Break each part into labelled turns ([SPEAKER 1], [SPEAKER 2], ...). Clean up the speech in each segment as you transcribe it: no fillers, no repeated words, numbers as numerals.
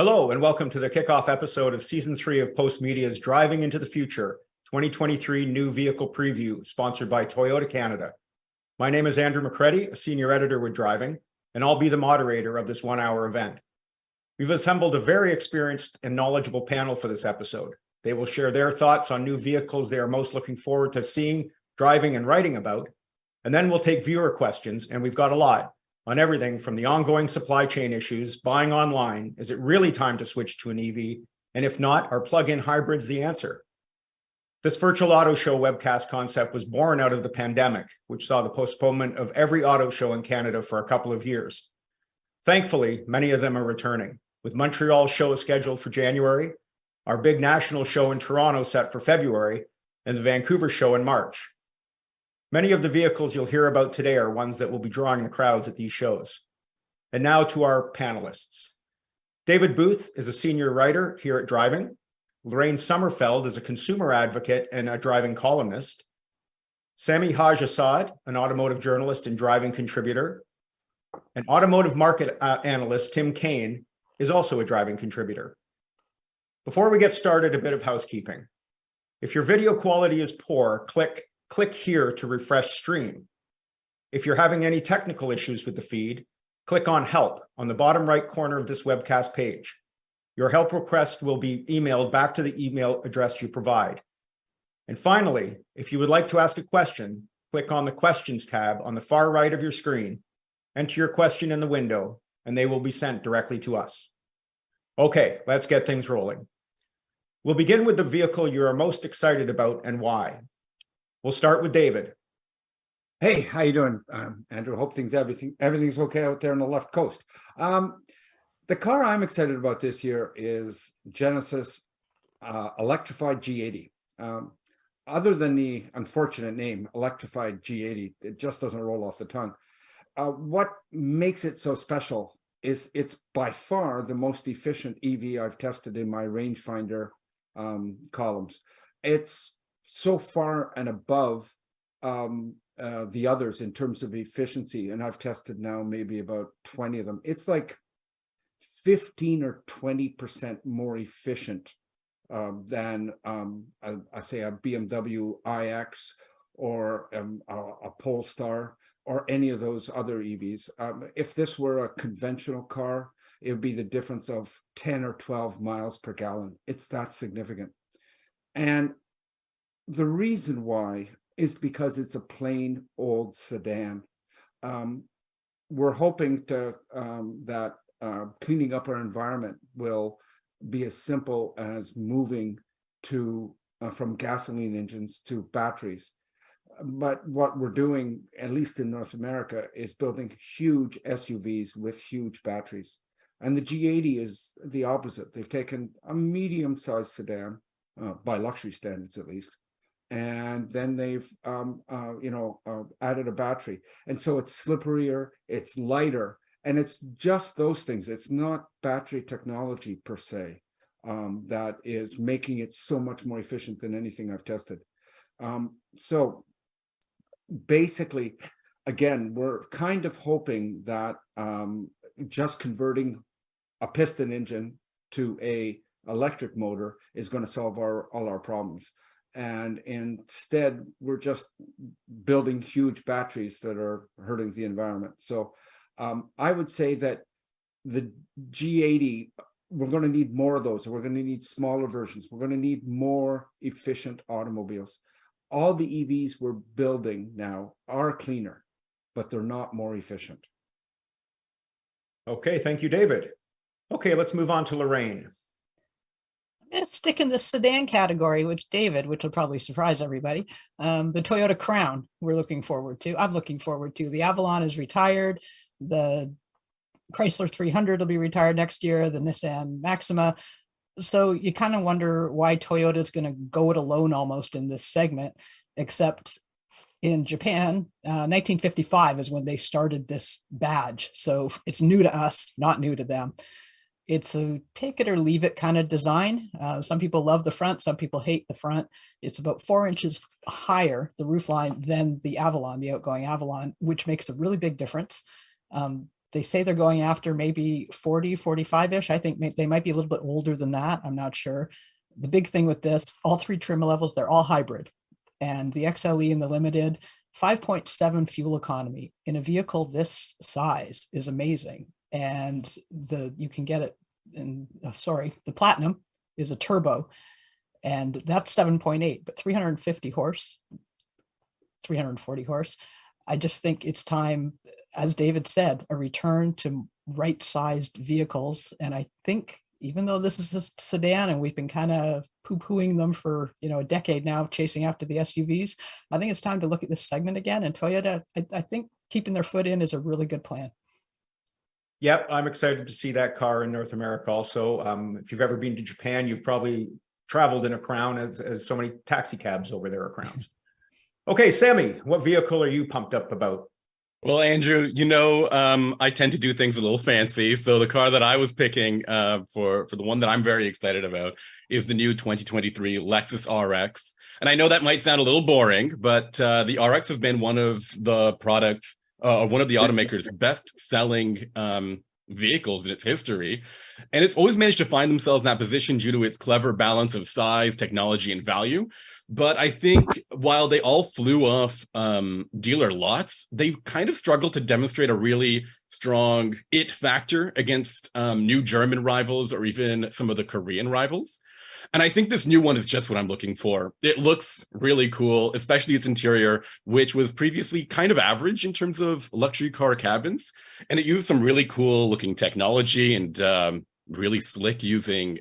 [SPEAKER 1] Hello, and welcome to the kickoff episode of Season 3 of Postmedia's Driving into the Future 2023 New Vehicle Preview, sponsored by Toyota Canada. My name is Andrew McCready, a senior editor with Driving, and I'll be the moderator of this one-hour event. We've assembled a very experienced and knowledgeable panel for this episode. They will share their thoughts on new vehicles they are most looking forward to seeing, driving, and writing about. And then we'll take viewer questions, and we've got a lot, on everything from the ongoing supply chain issues, buying online, is it really time to switch to an EV? And if not, are plug-in hybrids the answer? This virtual auto show webcast concept was born out of the pandemic, which saw the postponement of every auto show in Canada for a couple of years. Thankfully, many of them are returning, with Montreal's show scheduled for January, our big national show in Toronto set for February, and the Vancouver show in March. Many of the vehicles you'll hear about today are ones that will be drawing the crowds at these shows. And now to our panelists. David Booth is a senior writer here at Driving. Lorraine Sommerfeld is a consumer advocate and a driving columnist. Sami Haj Assad, an automotive journalist and driving contributor. And automotive market analyst Tim Kane is also a driving contributor. Before we get started, a bit of housekeeping. If your video quality is poor, click here to refresh stream. If you're having any technical issues with the feed, click on Help on the bottom right corner of this webcast page. Your help request will be emailed back to the email address you provide. And finally, if you would like to ask a question, click on the Questions tab on the far right of your screen, enter your question in the window, and they will be sent directly to us. Okay, let's get things rolling. We'll begin with the vehicle you are most excited about and why. We'll start with David.
[SPEAKER 2] Hey, how you doing, Andrew? Hope everything's okay out there on the left coast. The car I'm excited about this year is Genesis electrified G80. Other than the unfortunate name, electrified G80, it just doesn't roll off the tongue. What makes it so special is it's by far the most efficient EV I've tested in my rangefinder columns. It's so far and above the others in terms of efficiency, and I've tested now maybe about 20 of them. It's like 15 or 20% more efficient than I say a BMW iX or a Polestar or any of those other EVs. If this were a conventional car, it would be the difference of 10 or 12 miles per gallon. It's that significant. And the reason why is because it's a plain old sedan. We're hoping that cleaning up our environment will be as simple as moving from gasoline engines to batteries. But what we're doing, at least in North America, is building huge SUVs with huge batteries. And the G80 is the opposite. They've taken a medium-sized sedan, by luxury standards at least, and then they've added a battery, and so it's slipperier, it's lighter, and it's just those things. It's not battery technology per se that is making it so much more efficient than anything I've tested. So basically, again, we're kind of hoping that just converting a piston engine to a electric motor is going to solve all our problems. And instead, we're just building huge batteries that are hurting the environment. So I would say that the G80, we're going to need more of those. We're going to need smaller versions. We're going to need more efficient automobiles. All the EVs we're building now are cleaner, but they're not more efficient.
[SPEAKER 1] Okay, thank you, David. Okay, let's move on to Lorraine.
[SPEAKER 3] I'm going to stick in the sedan category, which will probably surprise everybody. The Toyota Crown we're looking forward to. I'm looking forward to. The Avalon is retired. The Chrysler 300 will be retired next year. The Nissan Maxima. So you kind of wonder why Toyota is going to go it alone almost in this segment, except in Japan, 1955 is when they started this badge. So it's new to us, not new to them. It's a take it or leave it kind of design. Some people love the front, some people hate the front. It's about 4 inches higher, the roofline, than the Avalon, the outgoing Avalon, which makes a really big difference. They say they're going after maybe 40, 45-ish. I think they might be a little bit older than that. I'm not sure. The big thing with this, all three trim levels, they're all hybrid. And the XLE and the Limited, 5.7 fuel economy in a vehicle this size is amazing. And you can get it in, the Platinum is a turbo, and that's 7.8, but 340 horse. I just think it's time, as David said, a return to right-sized vehicles. And I think even though this is a sedan and we've been kind of poo-pooing them for, a decade now, chasing after the SUVs, I think it's time to look at this segment again. And Toyota, I think keeping their foot in is a really good plan.
[SPEAKER 1] Yep, I'm excited to see that car in North America also. If you've ever been to Japan, you've probably traveled in a Crown, as so many taxi cabs over there are Crowns. Okay, Sammy, what vehicle are you pumped up about?
[SPEAKER 4] Well, Andrew, I tend to do things a little fancy. So the car that I was picking for the one that I'm very excited about is the new 2023 Lexus RX. And I know that might sound a little boring, but the RX has been one of the automaker's best-selling vehicles in its history. And it's always managed to find themselves in that position due to its clever balance of size, technology, and value. But I think while they all flew off dealer lots, they kind of struggled to demonstrate a really strong it factor against new German rivals or even some of the Korean rivals. And I think this new one is just what I'm looking for. It looks really cool, especially its interior, which was previously kind of average in terms of luxury car cabins. And it used some really cool looking technology and really slick feeling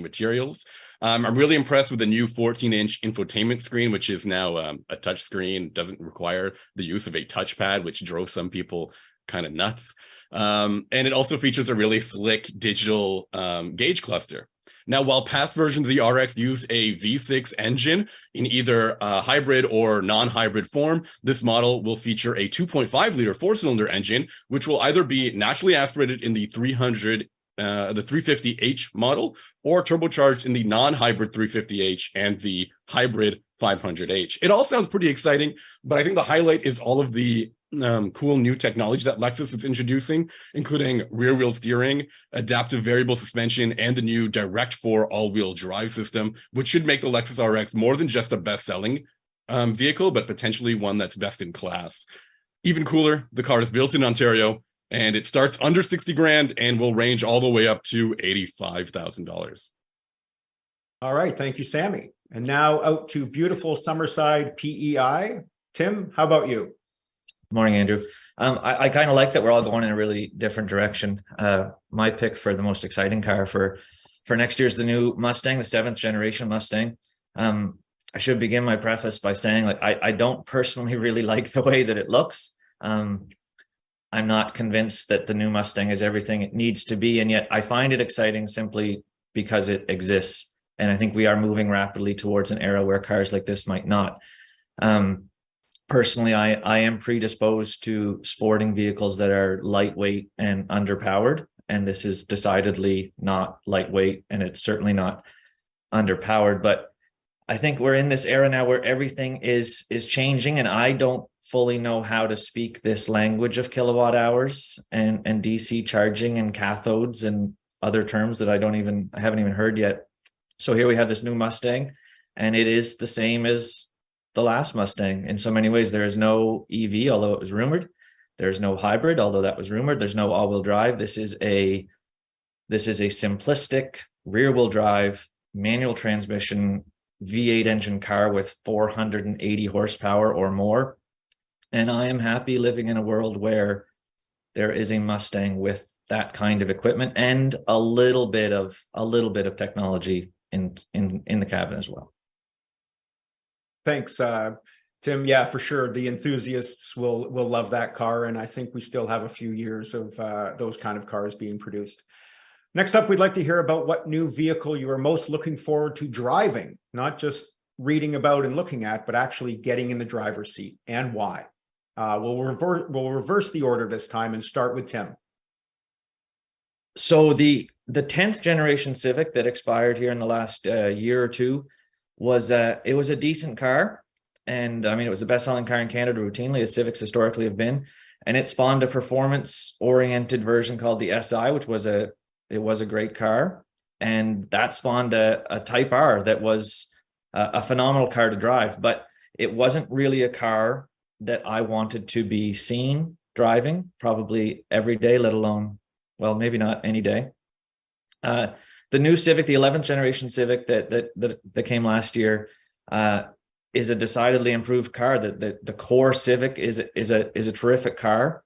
[SPEAKER 4] materials. I'm really impressed with the new 14-inch infotainment screen, which is now a touch screen, doesn't require the use of a touchpad, which drove some people kind of nuts. And it also features a really slick digital gauge cluster. Now, while past versions of the RX used a V6 engine in either hybrid or non-hybrid form, this model will feature a 2.5-liter four-cylinder engine, which will either be naturally aspirated in the 350h model or turbocharged in the non-hybrid 350h and the hybrid 500h. It all sounds pretty exciting, but I think the highlight is all of the cool new technology that Lexus is introducing, including rear-wheel steering, adaptive variable suspension, and the new Direct4 all-wheel drive system, which should make the Lexus RX more than just a best-selling vehicle, but potentially one that's best in class. Even cooler, the car is built in Ontario, and it starts under 60 grand and will range all the way up to $85,000.
[SPEAKER 1] All right, thank you, Sammy. And now out to beautiful Summerside, PEI. Tim, how about you?
[SPEAKER 5] Morning, Andrew. I kind of like that we're all going in a really different direction. My pick for the most exciting car for next year is the new Mustang, the 7th generation Mustang. I should begin my preface by saying, I don't personally really like the way that it looks. I'm not convinced that the new Mustang is everything it needs to be, and yet I find it exciting simply because it exists. And I think we are moving rapidly towards an era where cars like this might not. Personally, I am predisposed to sporting vehicles that are lightweight and underpowered, and this is decidedly not lightweight, and it's certainly not underpowered. But I think we're in this era now where everything is changing, and I don't fully know how to speak this language of kilowatt hours and DC charging and cathodes and other terms that I haven't even heard yet. So here we have this new Mustang, and it is the same as the last Mustang in so many ways. There is no EV, although it was rumored. There's no hybrid, although that was rumored. There's no all-wheel drive. This is a simplistic rear-wheel drive, manual transmission, V8 engine car with 480 horsepower or more. And I am happy living in a world where there is a Mustang with that kind of equipment and a little bit of technology in the cabin as well.
[SPEAKER 1] Thanks, Tim. Yeah, for sure. The enthusiasts will love that car. And I think we still have a few years of those kind of cars being produced. Next up, we'd like to hear about what new vehicle you are most looking forward to driving, not just reading about and looking at, but actually getting in the driver's seat, and why. We'll reverse the order this time and start with Tim.
[SPEAKER 5] So the 10th generation Civic that expired here in the last year or two was it was a decent car, and I mean it was the best-selling car in Canada routinely, as Civics historically have been. and it spawned a performance-oriented version called the SI, which was a great car, and that spawned a Type R that was a phenomenal car to drive, but it wasn't really a car that I wanted to be seen driving probably every day, let alone, well, maybe not any day. The new Civic, the 11th generation Civic that came last year, is a decidedly improved car. The core Civic is a terrific car.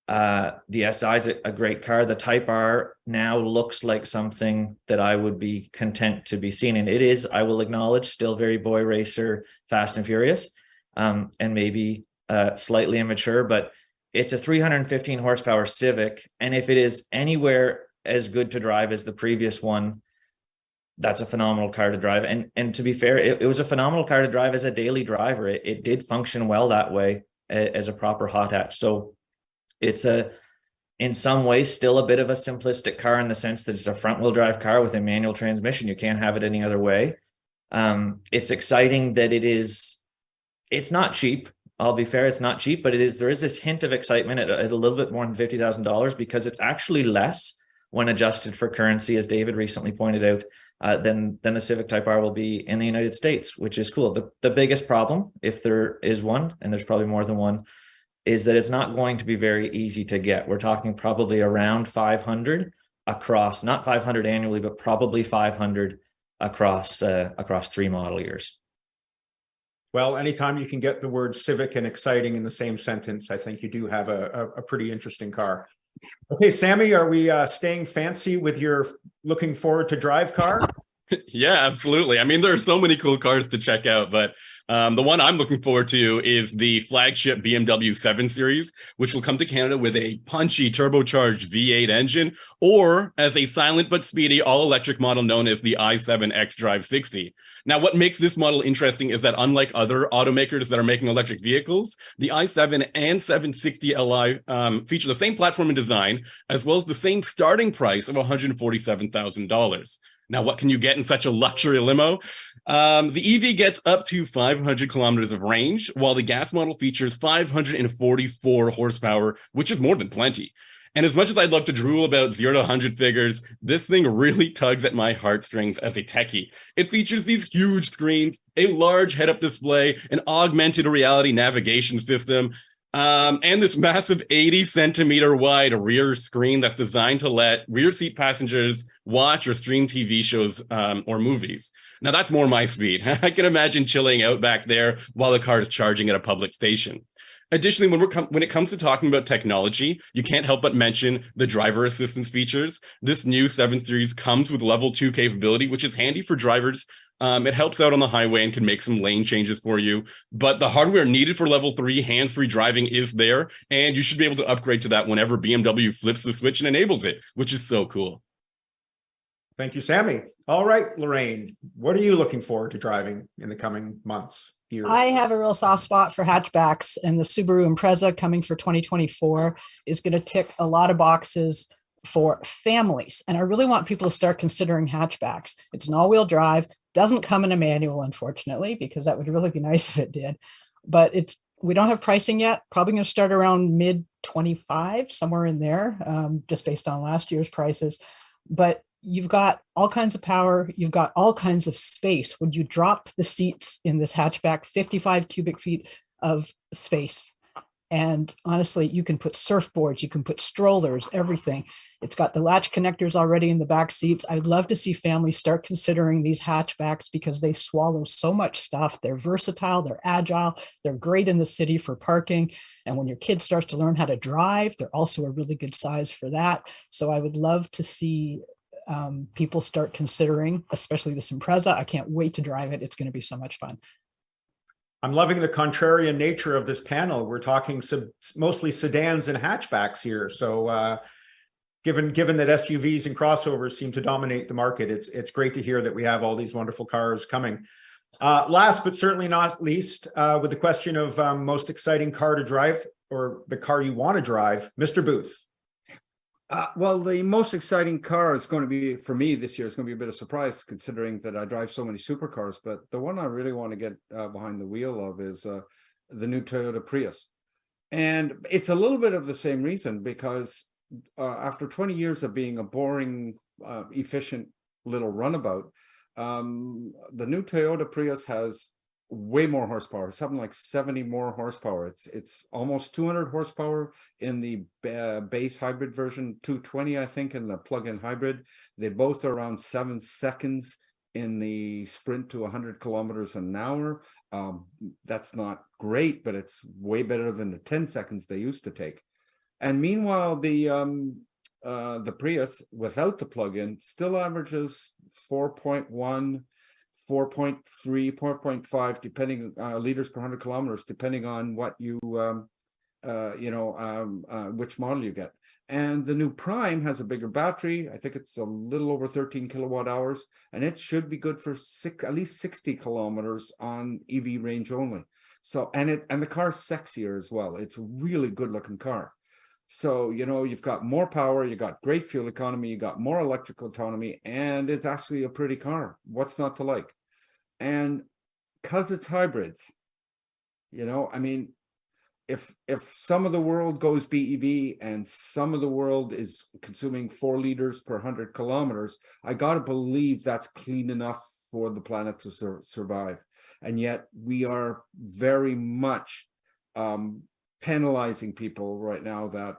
[SPEAKER 5] The SI is a great car. The Type R now looks like something that I would be content to be seen in. It is, I will acknowledge, still very boy racer, fast and furious, and maybe slightly immature, but it's a 315 horsepower Civic. And if it is anywhere as good to drive as the previous one, that's a phenomenal car to drive. And to be fair, it was a phenomenal car to drive as a daily driver. It did function well that way as a proper hot hatch. So it's in some ways still a bit of a simplistic car in the sense that it's a front wheel drive car with a manual transmission. You can't have it any other way. It's exciting that it's not cheap. I'll be fair, it's not cheap, but there is this hint of excitement at a little bit more than $50,000 because it's actually less when adjusted for currency, as David recently pointed out, than the Civic Type R will be in the United States, which is cool. The biggest problem, if there is one, and there's probably more than one, is that it's not going to be very easy to get. We're talking probably around 500 across, not 500 annually, but probably 500 across 3 model years.
[SPEAKER 1] Well, anytime you can get the word civic and exciting in the same sentence, I think you do have a pretty interesting car. Okay, Sammy, are we staying fancy with your looking forward to drive car?
[SPEAKER 4] Yeah, absolutely. I mean, there are so many cool cars to check out, but the one I'm looking forward to is the flagship BMW 7 Series, which will come to Canada with a punchy turbocharged V8 engine, or as a silent but speedy all-electric model known as the i7 xDrive 60. Now, what makes this model interesting is that unlike other automakers that are making electric vehicles, the i7 and 760 Li feature the same platform and design, as well as the same starting price of $147,000. Now, what can you get in such a luxury limo? The EV gets up to 500 kilometers of range, while the gas model features 544 horsepower, which is more than plenty. And as much as I'd love to drool about 0 to 100 figures, this thing really tugs at my heartstrings as a techie. It features these huge screens, a large head-up display, an augmented reality navigation system, and this massive 80-centimeter wide rear screen that's designed to let rear seat passengers watch or stream TV shows or movies. Now, that's more my speed. I can imagine chilling out back there while the car is charging at a public station. Additionally, when it comes to talking about technology, you can't help but mention the driver assistance features. This new 7 Series comes with level 2 capability, which is handy for drivers. It helps out on the highway and can make some lane changes for you. But the hardware needed for level 3 hands-free driving is there, and you should be able to upgrade to that whenever BMW flips the switch and enables it, which is so cool.
[SPEAKER 1] Thank you, Sammy. All right, Lorraine, what are you looking forward to driving in the coming months? Years?
[SPEAKER 3] I have a real soft spot for hatchbacks, and the Subaru Impreza coming for 2024 is going to tick a lot of boxes for families. And I really want people to start considering hatchbacks. It's an all-wheel drive, doesn't come in a manual, unfortunately, because that would really be nice if it did. But we don't have pricing yet, probably going to start around mid 25, somewhere in there, just based on last year's prices. But you've got all kinds of power. You've got all kinds of space. When you drop the seats in this hatchback, 55 cubic feet of space. And honestly, you can put surfboards, you can put strollers, everything. It's got the latch connectors already in the back seats. I'd love to see families start considering these hatchbacks because they swallow so much stuff. They're versatile, they're agile, they're great in the city for parking. And when your kid starts to learn how to drive, they're also a really good size for that. So I would love to see people start considering, especially this Impreza. I can't wait to drive it. It's going to be so much fun.
[SPEAKER 1] I'm loving the contrarian nature of this panel. We're talking mostly sedans and hatchbacks here. So given that SUVs and crossovers seem to dominate the market, it's great to hear that we have all these wonderful cars coming. Last but certainly not least, with the question of most exciting car to drive, or the car you want to drive, Mr. Booth.
[SPEAKER 2] Well, the most exciting car is going to be, for me this year, it's going to be a bit of a surprise considering that I drive so many supercars. But the one I really want to get behind the wheel of is the new Toyota Prius. And it's a little bit of the same reason, because after 20 years of being a boring, efficient little runabout, the new Toyota Prius has way more horsepower, something like 70 more horsepower. It's almost 200 horsepower in the base hybrid version, 220, I think, in the plug-in hybrid. They both are around 7 seconds in the sprint to 100 kilometers an hour. That's not great, but it's way better than the 10 seconds they used to take. And meanwhile, the Prius without the plug-in still averages 4.1, 4.3, 4.5, depending liters per 100 kilometers, depending on what you which model you get. And the new Prime has a bigger battery. I think it's a little over 13 kilowatt hours, and it should be good for at least 60 kilometers on EV range only. So, and the car's sexier as well. It's a really good looking car. So, you've got more power, you got great fuel economy, you got more electrical autonomy, and it's actually a pretty car. What's not to like? And because it's hybrids, I mean, if some of the world goes BEV and some of the world is consuming 4 liters per 100 kilometers, I got to believe that's clean enough for the planet to survive. And yet we are very much penalizing people right now that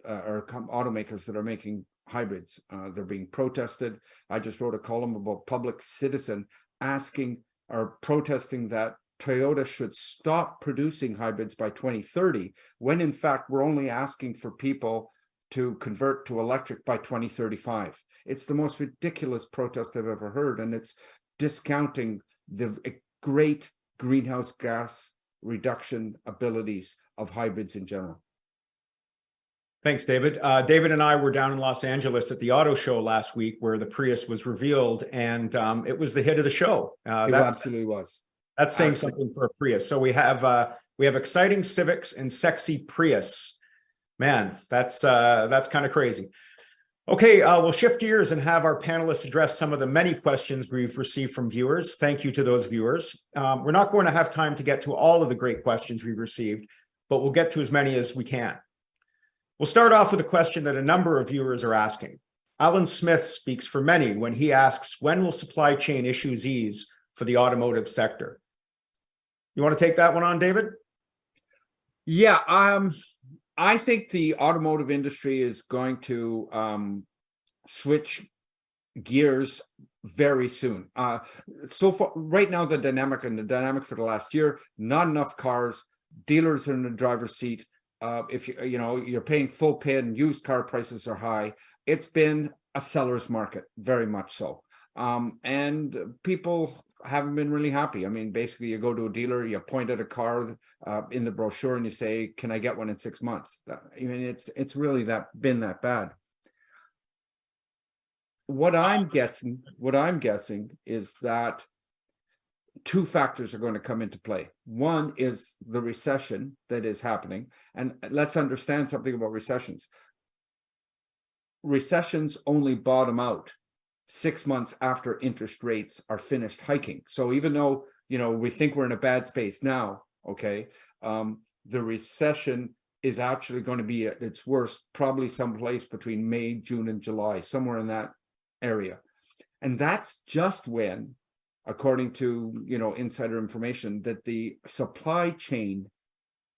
[SPEAKER 2] are automakers that are making hybrids. They're being protested. I just wrote a column about Public Citizen asking or protesting that Toyota should stop producing hybrids by 2030, when in fact we're only asking for people to convert to electric by 2035. It's the most ridiculous protest I've ever heard, and it's discounting the great greenhouse gas reduction abilities of hybrids in general.
[SPEAKER 1] Thanks, David. David and I were down in Los Angeles at the auto show last week, where the Prius was revealed, and it was the hit of the show.
[SPEAKER 2] It absolutely was.
[SPEAKER 1] That's saying something for a Prius. So we have exciting Civics and sexy Prius. Man, that's kind of crazy. Okay, we'll shift gears and have our panelists address some of the many questions we've received from viewers. Thank you to those viewers. We're not going to have time to get to all of the great questions we've received, but we'll get to as many as we can. We'll start off with a question that a number of viewers are asking. Alan Smith speaks for many when he asks, when will supply chain issues ease for the automotive sector? You want to take that one on, David?
[SPEAKER 2] Yeah, I think the automotive industry is going to switch gears very soon. So far, right now, the dynamic for the last year, not enough cars, dealers are in the driver's seat. If you're paying full pay and used car prices are high, it's been a seller's market, very much so. And people haven't been really happy. I mean, basically, you go to a dealer, you point at a car in the brochure, and you say, "Can I get one in 6 months?" I mean, it's really been that bad. What I'm guessing is that 2 factors are going to come into play. One is the recession that is happening, and let's understand something about recessions. Recessions only bottom out 6 months after interest rates are finished hiking. So even though, we think we're in a bad space now, okay, the recession is actually going to be at its worst, probably someplace between May, June, and July, somewhere in that area. And that's just when, according to, insider information, that the supply chain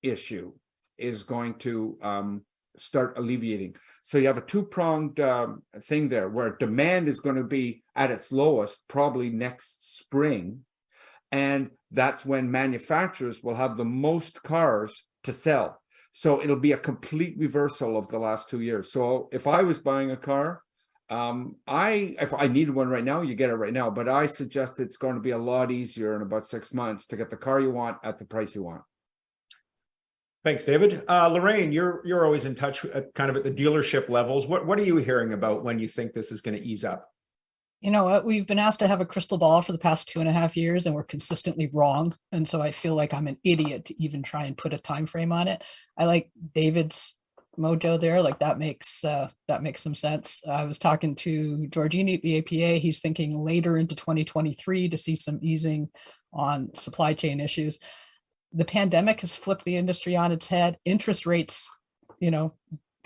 [SPEAKER 2] issue is going to start alleviating. So you have a 2-pronged thing there, where demand is going to be at its lowest probably next spring, and that's when manufacturers will have the most cars to sell. So it'll be a complete reversal of the last 2 years. So if I was buying a car, if I needed one right now, you get it right now, but I suggest it's going to be a lot easier in about 6 months to get the car you want at the price you want.
[SPEAKER 1] Thanks, David. Lorraine, you're always in touch kind of at the dealership levels. What are you hearing about when you think this is going to ease up?
[SPEAKER 3] You know what? We've been asked to have a crystal ball for the past 2.5 years, and we're consistently wrong. And so I feel like I'm an idiot to even try and put a time frame on it. I like David's mojo there. Like that makes some sense. I was talking to Giorgini at the APA. He's thinking later into 2023 to see some easing on supply chain issues. the pandemic has flipped the industry on its head. Interest rates,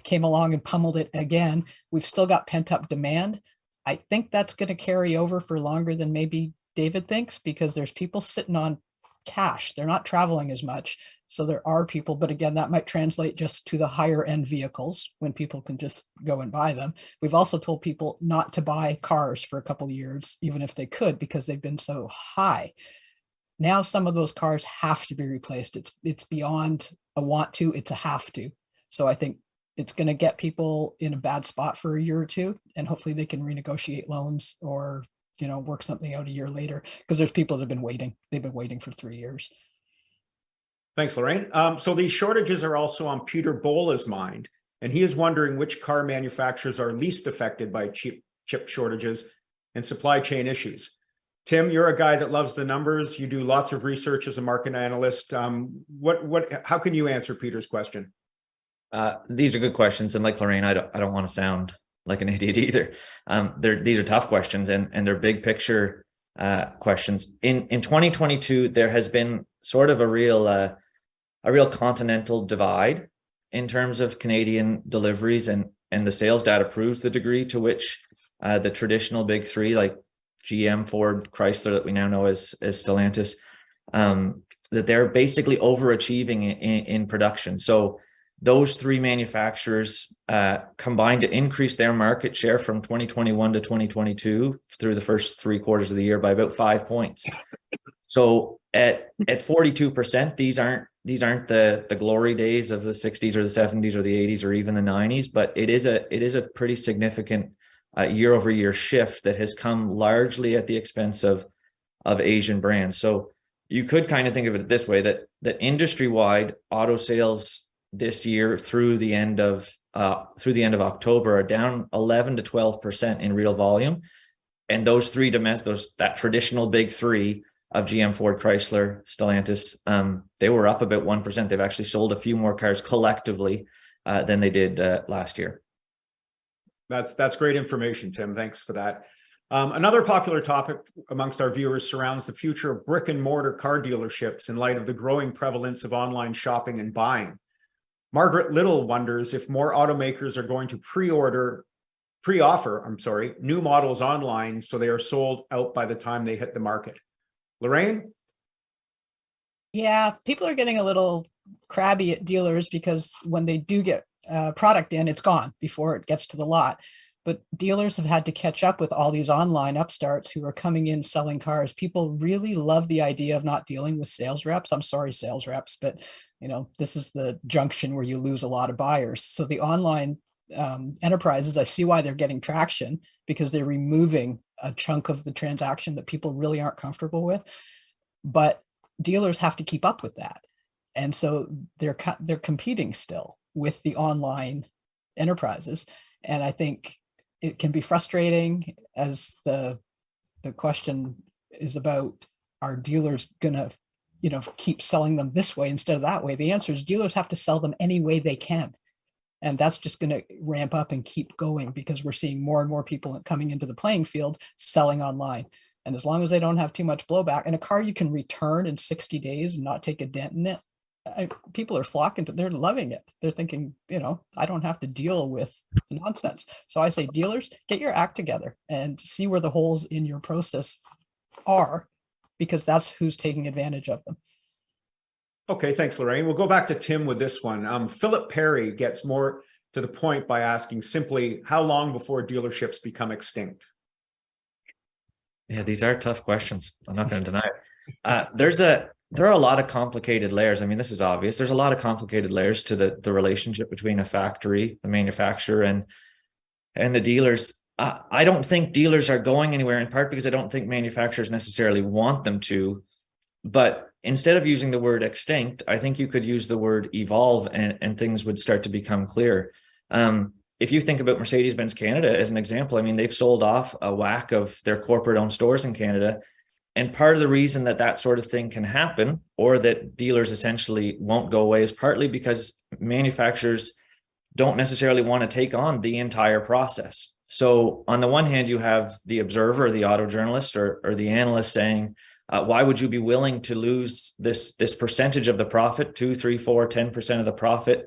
[SPEAKER 3] came along and pummeled it again. We've still got pent up demand. I think that's going to carry over for longer than maybe David thinks, because there's people sitting on cash. They're not traveling as much. So there are people, but again, that might translate just to the higher end vehicles when people can just go and buy them. We've also told people not to buy cars for a couple of years, even if they could, because they've been so high. Now some of those cars have to be replaced. It's beyond a want to, it's a have to. So I think it's going to get people in a bad spot for a year or two, and hopefully they can renegotiate loans or, work something out a year later, because there's people that have been waiting. They've been waiting for 3 years.
[SPEAKER 1] Thanks, Lorraine. So these shortages are also on Peter Bola's mind, and he is wondering which car manufacturers are least affected by chip shortages and supply chain issues. Tim, you're a guy that loves the numbers. You do lots of research as a market analyst. How can you answer Peter's question?
[SPEAKER 5] These are good questions, and like Lorraine, I don't want to sound like an idiot either. These are tough questions, and they're big picture questions. In 2022, there has been sort of a real continental divide in terms of Canadian deliveries, and the sales data proves the degree to which the traditional big three, like GM, Ford, Chrysler, that we now know as Stellantis, that they're basically overachieving in production. So those three manufacturers combined to increase their market share from 2021 to 2022 through the first 3 quarters of the year by about 5 points. So at 42%, these aren't the glory days of the 60s or the 70s or the 80s or even the 90s, but it is a pretty significant year over year shift that has come largely at the expense of Asian brands. So you could kind of think of it this way, that industry wide auto sales this year through the end of October are down 11 to 12% in real volume, and those three that traditional big three of GM, Ford, Chrysler, Stellantis, they were up about 1%. They've actually sold a few more cars collectively than they did last year.
[SPEAKER 1] That's great information, Tim. Thanks for that. Another popular topic amongst our viewers surrounds the future of brick and mortar car dealerships in light of the growing prevalence of online shopping and buying. Margaret Little wonders if more automakers are going to pre-offer new models online so they are sold out by the time they hit the market. Lorraine?
[SPEAKER 3] Yeah, people are getting a little crabby at dealers because when they do get product in, it's gone before it gets to the lot. But dealers have had to catch up with all these online upstarts who are coming in selling cars. People really love the idea of not dealing with sales reps. I'm sorry, sales reps, but this is the junction where you lose a lot of buyers. So the online enterprises, I see why they're getting traction, because they're removing a chunk of the transaction that people really aren't comfortable with. But dealers have to keep up with that, and so they're competing still with the online enterprises. And I think it can be frustrating, as the question is about, are dealers gonna keep selling them this way instead of that way? The answer is dealers have to sell them any way they can. And that's just going to ramp up and keep going, because we're seeing more and more people coming into the playing field selling online. And as long as they don't have too much blowback, and a car you can return in 60 days and not take a dent in it, people are flocking to, they're loving it. They're thinking, I don't have to deal with the nonsense. So I say, dealers, get your act together and see where the holes in your process are, because that's who's taking advantage of them.
[SPEAKER 1] Okay, thanks, Lorraine. We'll go back to Tim with this one. Philip Perry gets more to the point by asking simply, how long before dealerships become extinct?
[SPEAKER 5] Yeah, these are tough questions. I'm not going to deny it. There are a lot of complicated layers. I mean, this is obvious. There's a lot of complicated layers to the relationship between a factory, the manufacturer, and the dealers. I don't think dealers are going anywhere, in part because I don't think manufacturers necessarily want them to. But instead of using the word extinct, I think you could use the word evolve, and things would start to become clear. If you think about Mercedes-Benz Canada as an example, I mean, they've sold off a whack of their corporate-owned stores in Canada. And part of the reason that sort of thing can happen, or that dealers essentially won't go away, is partly because manufacturers don't necessarily want to take on the entire process. So on the one hand, you have the observer, the auto journalist, or the analyst saying, Why would you be willing to lose this percentage of the profit, 2, 3, 4, 10% of the profit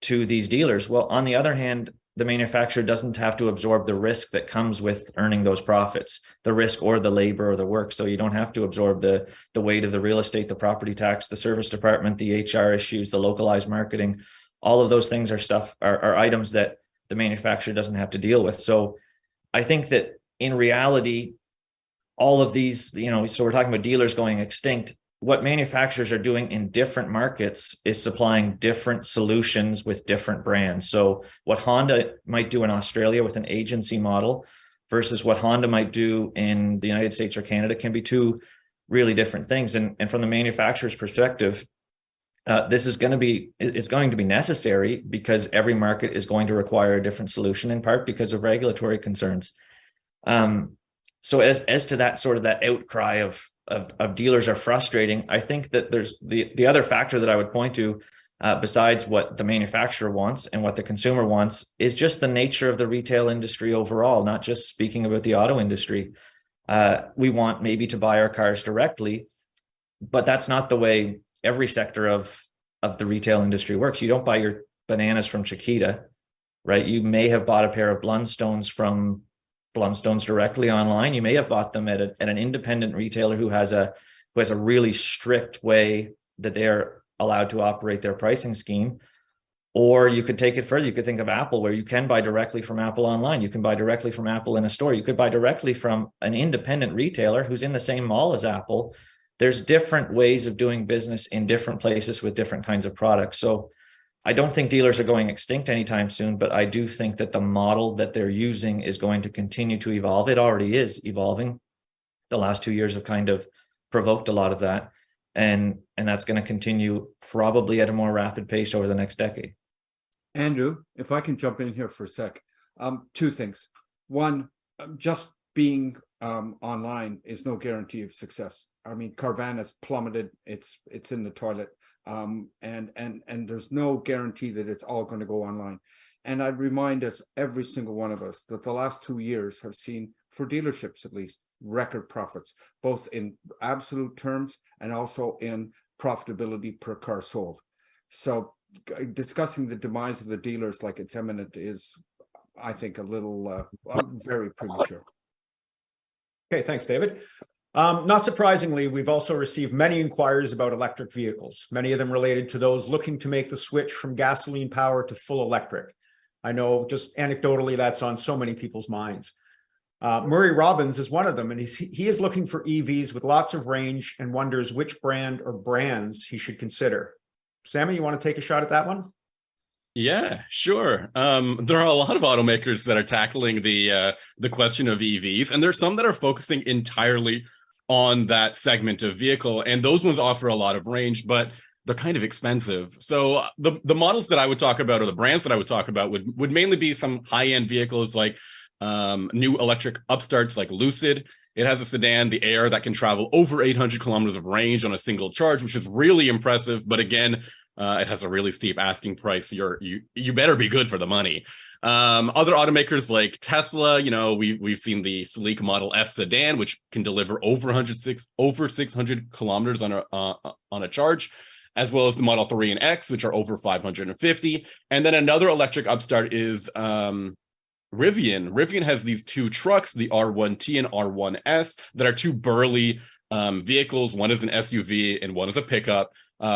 [SPEAKER 5] to these dealers? Well, on the other hand, the manufacturer doesn't have to absorb the risk that comes with earning those profits, the risk or the labor or the work. So you don't have to absorb the weight of the real estate, the property tax, the service department, the HR issues, the localized marketing. All of those things are items that the manufacturer doesn't have to deal with. So I think that in reality, all of these, so we're talking about dealers going extinct. What manufacturers are doing in different markets is supplying different solutions with different brands. So what Honda might do in Australia with an agency model versus what Honda might do in the United States or Canada can be two really different things. And from the manufacturer's perspective, this is going to be necessary because every market is going to require a different solution, in part because of regulatory concerns. So as to that sort of that outcry of dealers are frustrating, I think that there's the other factor that I would point to, besides what the manufacturer wants and what the consumer wants, is just the nature of the retail industry overall, not just speaking about the auto industry. We want maybe to buy our cars directly, but that's not the way every sector of the retail industry works. You don't buy your bananas from Chiquita, right? You may have bought a pair of Blundstones from Blundstones directly online. You may have bought them at an independent retailer who has a really strict way that they're allowed to operate their pricing scheme. Or you could take it further. You could think of Apple, where you can buy directly from Apple online. You can buy directly from Apple in a store. You could buy directly from an independent retailer who's in the same mall as Apple. There's different ways of doing business in different places with different kinds of products. So I don't think dealers are going extinct anytime soon, but I do think that the model that they're using is going to continue to evolve. It already is evolving. The last 2 years have kind of provoked a lot of that. And that's going to continue probably at a more rapid pace over the next decade.
[SPEAKER 2] Andrew, if I can jump in here for a sec. Two things. One, just being online is no guarantee of success. I mean, Carvana has plummeted. It's in the toilet. And there's no guarantee that it's all going to go online. And I'd remind us, every single one of us, that the last 2 years have seen, for dealerships at least, record profits, both in absolute terms and also in profitability per car sold. So discussing the demise of the dealers like it's imminent is, I think, a little very premature.
[SPEAKER 1] Okay, thanks, David. Not surprisingly, we've also received many inquiries about electric vehicles, many of them related to those looking to make the switch from gasoline power to full electric. I know just anecdotally that's on so many people's minds. Murray Robbins is one of them, and he is looking for EVs with lots of range and wonders which brand or brands he should consider. Sammy, you want to take a shot at that one?
[SPEAKER 4] Yeah, sure. There are a lot of automakers that are tackling the question of EVs, and there's some that are focusing entirely on that segment of vehicle, and those ones offer a lot of range, but they're kind of expensive. So the models that I would talk about, or the brands that I would talk about, would mainly be some high-end vehicles like new electric upstarts like Lucid. It has a sedan, the Air, that can travel over 800 kilometers of range on a single charge, which is really impressive. But again, it has a really steep asking price. You better be good for the money. Other automakers like Tesla, we've seen the sleek Model S sedan, which can deliver over 600 kilometers on a charge, as well as the Model 3 and X, which are over 550. And then another electric upstart is Rivian. Rivian has these two trucks, the R1T and R1S, that are two burly vehicles. One is an SUV and one is a pickup.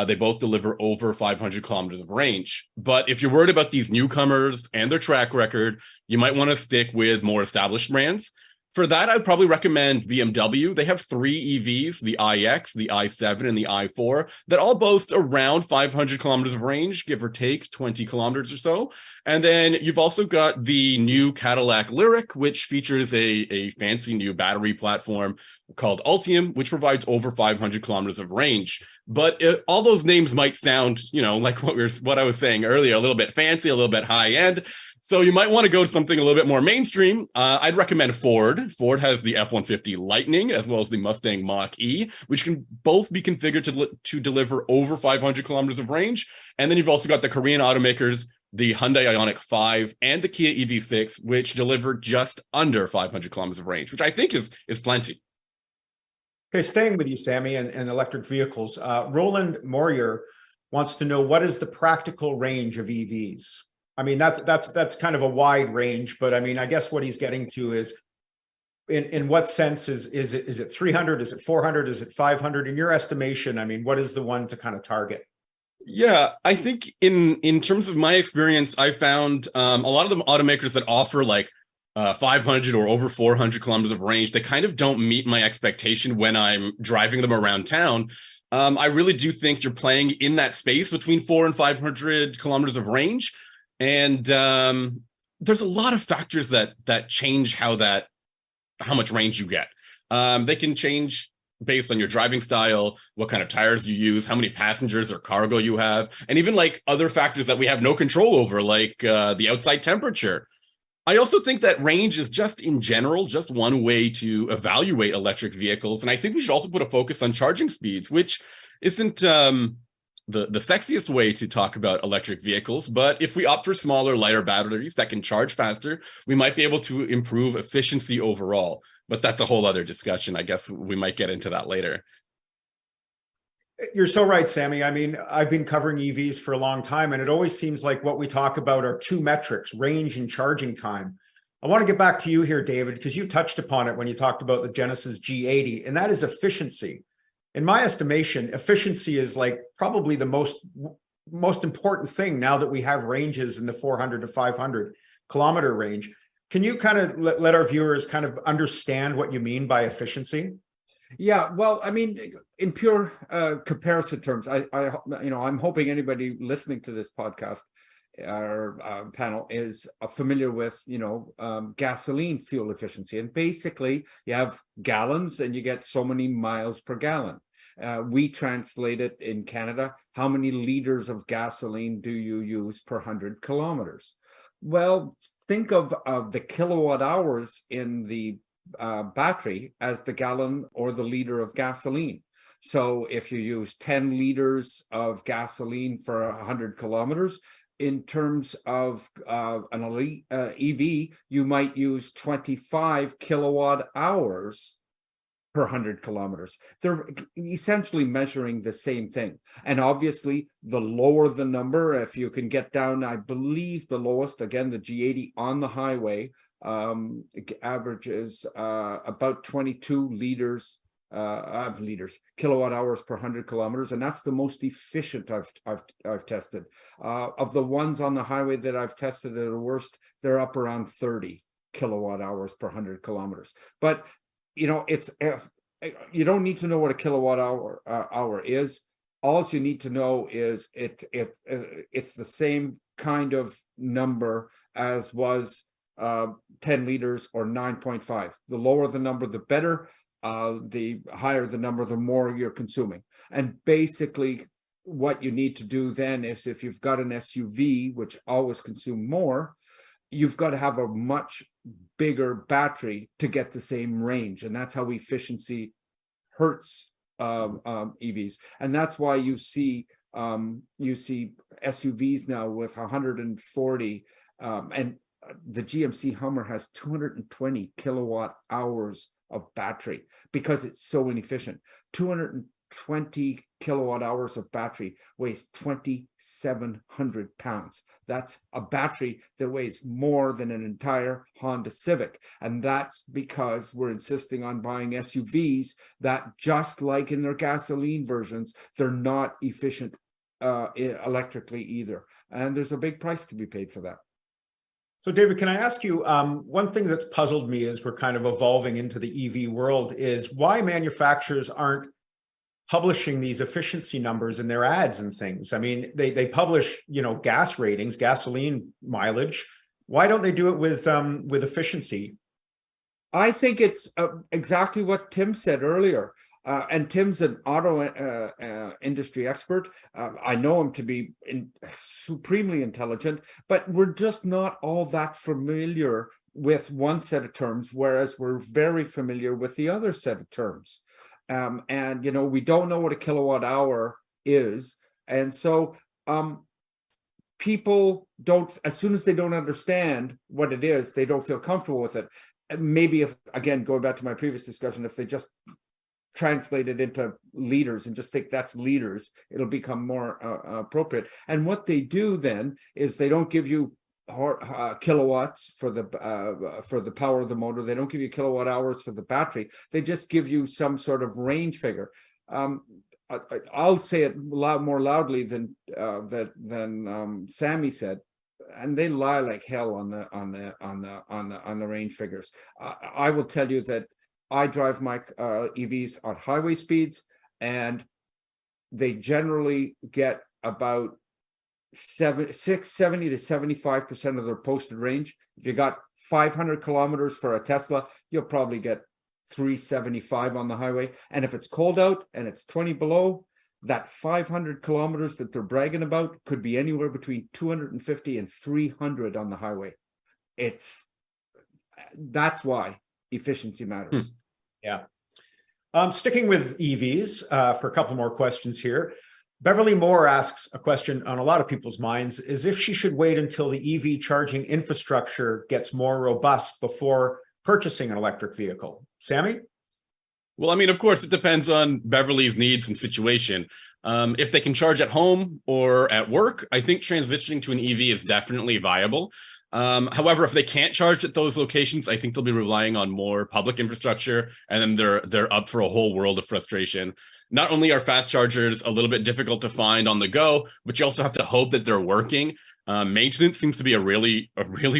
[SPEAKER 4] They both deliver over 500 kilometers of range. But if you're worried about these newcomers and their track record, you might want to stick with more established brands. For that, I'd probably recommend BMW. They have 3 EVs, the iX, the i7, and the i4, that all boast around 500 kilometers of range, give or take 20 kilometers or so. And then you've also got the new Cadillac Lyriq, which features a fancy new battery platform called Ultium, which provides over 500 kilometers of range. But all those names might sound, like what I was saying earlier, a little bit fancy, a little bit high end. So you might want to go to something a little bit more mainstream. I'd recommend Ford. Ford has the F-150 Lightning, as well as the Mustang Mach-E, which can both be configured to deliver over 500 kilometers of range. And then you've also got the Korean automakers, the Hyundai Ioniq 5 and the Kia EV6, which deliver just under 500 kilometers of range, which I think is plenty.
[SPEAKER 1] Okay, staying with you, Sammy, and electric vehicles. Roland Morier wants to know, what is the practical range of EVs? I mean, that's kind of a wide range, but I mean, I guess what he's getting to is, in what sense is it 300? Is it 400? Is it 500? In your estimation, I mean, what is the one to kind of target?
[SPEAKER 4] Yeah, I think in terms of my experience, I found a lot of the automakers that offer like 500 or over 400 kilometers of range, they kind of don't meet my expectation when I'm driving them around town. I really do think you're playing in that space between 400 and 500 kilometers of range, and there's a lot of factors that change how much range you get. They can change based on your driving style, what kind of tires you use, how many passengers or cargo you have, and even like other factors that we have no control over, like the outside temperature. I also think that range is just in general, just one way to evaluate electric vehicles. And I think we should also put a focus on charging speeds, which isn't the sexiest way to talk about electric vehicles. But if we opt for smaller, lighter batteries that can charge faster, we might be able to improve efficiency overall. But that's a whole other discussion. I guess we might get into that later.
[SPEAKER 1] You're so right, Sammy. I mean, I've been covering EVs for a long time, and it always seems like what we talk about are two metrics, range and charging time. I want to get back to you here, David, because you touched upon it when you talked about the Genesis G80, and that is efficiency. In my estimation, efficiency is like probably the most important thing now that we have ranges in the 400 to 500 kilometer range. Can you kind of let our viewers kind of understand what you mean by efficiency?
[SPEAKER 2] Yeah, well, I mean, in pure comparison terms, I'm hoping anybody listening to this podcast or panel is familiar with, gasoline fuel efficiency. And basically, you have gallons and you get so many miles per gallon. We translate it in Canada. How many liters of gasoline do you use per 100 kilometers? Well, think of the kilowatt hours in the battery as the gallon or the liter of gasoline. So if you use 10 liters of gasoline for 100 kilometers, in terms of an EV, you might use 25 kilowatt hours per 100 kilometers. They're essentially measuring the same thing. And obviously, the lower the number, if you can get down, I believe the lowest, again, the G80 on the highway, averages about 22 kilowatt hours per 100 kilometers, and that's the most efficient I've tested. Of the ones on the highway that I've tested at the worst, they're up around 30 kilowatt hours per 100 kilometers. But it's you don't need to know what a kilowatt hour is. All you need to know is it's the same kind of number as was 10 liters or 9.5. The lower the number, the better. The higher the number, the more you're consuming. And basically, what you need to do then is, if you've got an SUV, which always consume more, you've got to have a much bigger battery to get the same range. And that's how efficiency hurts EVs. And that's why you see SUVs now with 140, and the GMC Hummer has 220 kilowatt hours of battery because it's so inefficient. 220 kilowatt hours of battery weighs 2,700 pounds. That's a battery that weighs more than an entire Honda Civic. And that's because we're insisting on buying SUVs that, just like in their gasoline versions, they're not efficient electrically either. And there's a big price to be paid for that.
[SPEAKER 1] So, David, can I ask you, one thing that's puzzled me as we're kind of evolving into the EV world is why manufacturers aren't publishing these efficiency numbers in their ads and things. I mean, they publish, gas ratings, gasoline mileage. Why don't they do it with efficiency?
[SPEAKER 2] I think it's exactly what Tim said earlier. And Tim's an auto industry expert. I know him to be supremely intelligent, but we're just not all that familiar with one set of terms, whereas we're very familiar with the other set of terms. And we don't know what a kilowatt hour is. And so people don't, as soon as they don't understand what it is, they don't feel comfortable with it. Maybe if, again, going back to my previous discussion, if they just translate it into liters and just think that's liters, it'll become more appropriate. And what they do then is they don't give you kilowatts for the power of the motor. They don't give you kilowatt hours for the battery. They just give you some sort of range figure. I'll say it more loudly than Sammy said, and they lie like hell on the range figures. I will tell you that I drive my EVs on highway speeds, and they generally get about 70 to 75% of their posted range. If you got 500 kilometers for a Tesla, you'll probably get 375 on the highway. And if it's cold out and it's 20 below, that 500 kilometers that they're bragging about could be anywhere between 250 and 300 on the highway. That's why efficiency matters.
[SPEAKER 1] Yeah. Sticking with EVs for a couple more questions here. Beverly Moore asks a question on a lot of people's minds, is if she should wait until the EV charging infrastructure gets more robust before purchasing an electric vehicle. Sammy?
[SPEAKER 4] Well, I mean, of course, it depends on Beverly's needs and situation. If they can charge at home or at work, I think transitioning to an EV is definitely viable. However, if they can't charge at those locations, I think they'll be relying on more public infrastructure, and then they're up for a whole world of frustration. Not only are fast chargers a little bit difficult to find on the go, but you also have to hope that they're working. Maintenance seems to be a really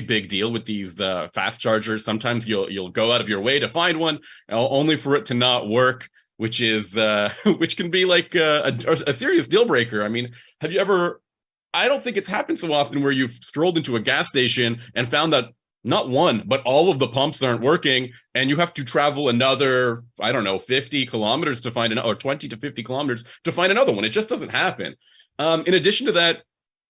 [SPEAKER 4] big deal with these fast chargers. Sometimes you'll go out of your way to find one, only for it to not work, which can be like a serious deal breaker. I mean, have you ever? I don't think it's happened so often where you've strolled into a gas station and found that not one, but all of the pumps aren't working, and you have to travel another, 50 kilometers to find or 20 to 50 kilometers to find another one. It just doesn't happen. In addition to that,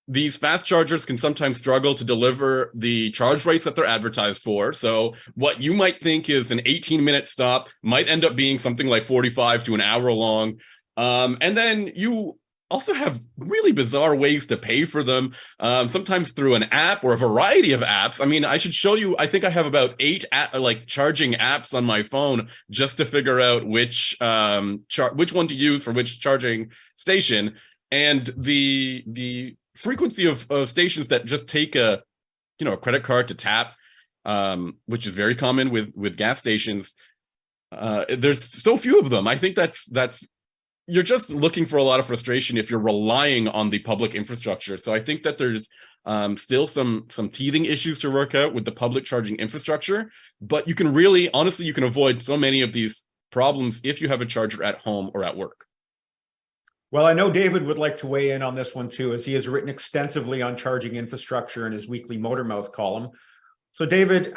[SPEAKER 4] these fast chargers can sometimes struggle to deliver the charge rates that they're advertised for. So what you might think is an 18-minute stop might end up being something like 45 to an hour long. And then you also have really bizarre ways to pay for them, sometimes through an app or a variety of apps. I mean, I should show you, I think I have about 8 charging apps on my phone just to figure out which one to use for which charging station. And the frequency of stations that just take a credit card to tap, which is very common with gas stations. There's so few of them. I think that's you're just looking for a lot of frustration if you're relying on the public infrastructure. So I think that there's still some teething issues to work out with the public charging infrastructure, but you can really, honestly, you can avoid so many of these problems if you have a charger at home or at work.
[SPEAKER 1] Well, I know David would like to weigh in on this one too, as he has written extensively on charging infrastructure in his weekly Motormouth column. So David,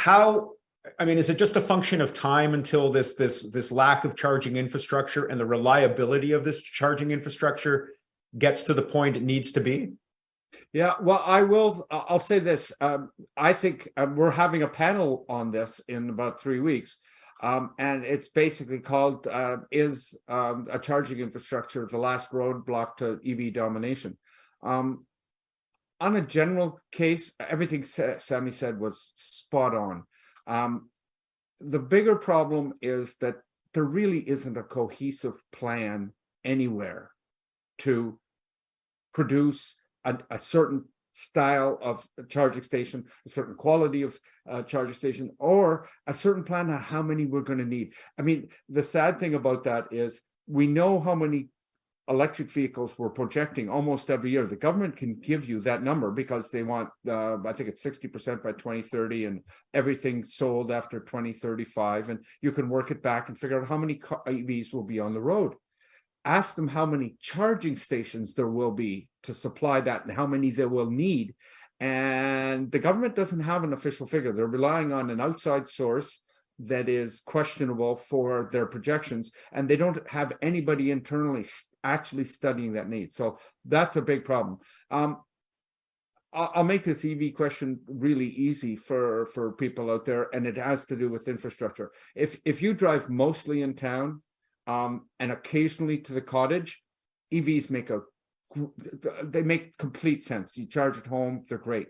[SPEAKER 1] is it just a function of time until this lack of charging infrastructure and the reliability of this charging infrastructure gets to the point it needs to be?
[SPEAKER 2] Yeah, well, I'll say this. I think we're having a panel on this in about 3 weeks. And it's basically called, is a charging infrastructure the last roadblock to EV domination? On a general case, everything Sammy said was spot on. The bigger problem is that there really isn't a cohesive plan anywhere to produce a certain style of charging station, a certain quality of charging station, or a certain plan on how many we're going to need. I mean, the sad thing about that is we know how many electric vehicles we're projecting almost every year. The government can give you that number because they want, I think it's 60% by 2030 and everything sold after 2035. And you can work it back and figure out how many EVs will be on the road. Ask them how many charging stations there will be to supply that and how many they will need. And the government doesn't have an official figure. They're relying on an outside source that is questionable for their projections, and they don't have anybody internally actually studying that need. So that's a big problem. I'll make this EV question really easy for people out there, and it has to do with infrastructure. If you drive mostly in town and occasionally to the cottage, EVs make complete sense. You charge at home, they're great.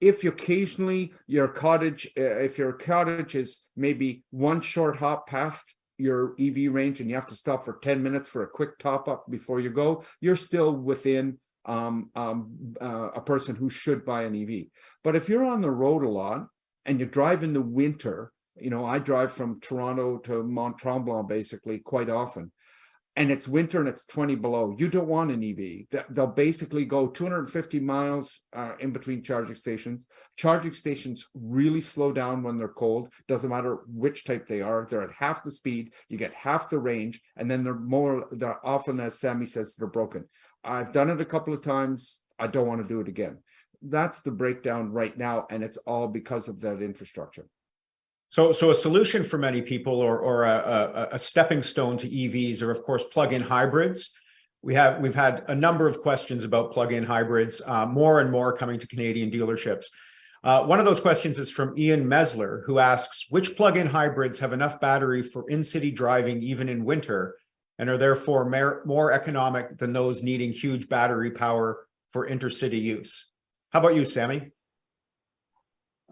[SPEAKER 2] If occasionally your cottage is maybe one short hop past your EV range and you have to stop for 10 minutes for a quick top up before you go, you're still within a person who should buy an EV. But if you're on the road a lot and you drive in the winter, you know, I drive from Toronto to Montreal basically quite often, and it's winter and it's 20 below, you don't want an EV. They'll basically go 250 miles in between charging stations. Charging stations really slow down when they're cold. Doesn't matter which type they are. They're at half the speed. You get half the range, and then they're often, as Sammy says, they're broken. I've done it a couple of times. I don't want to do it again. That's the breakdown right now, and it's all because of that infrastructure.
[SPEAKER 1] So a solution for many people, or a stepping stone to EVs, are of course plug-in hybrids. We've had a number of questions about plug-in hybrids, more and more coming to Canadian dealerships. One of those questions is from Ian Mesler, who asks, which plug-in hybrids have enough battery for in-city driving even in winter, and are therefore more economic than those needing huge battery power for intercity use? How about you, Sammy?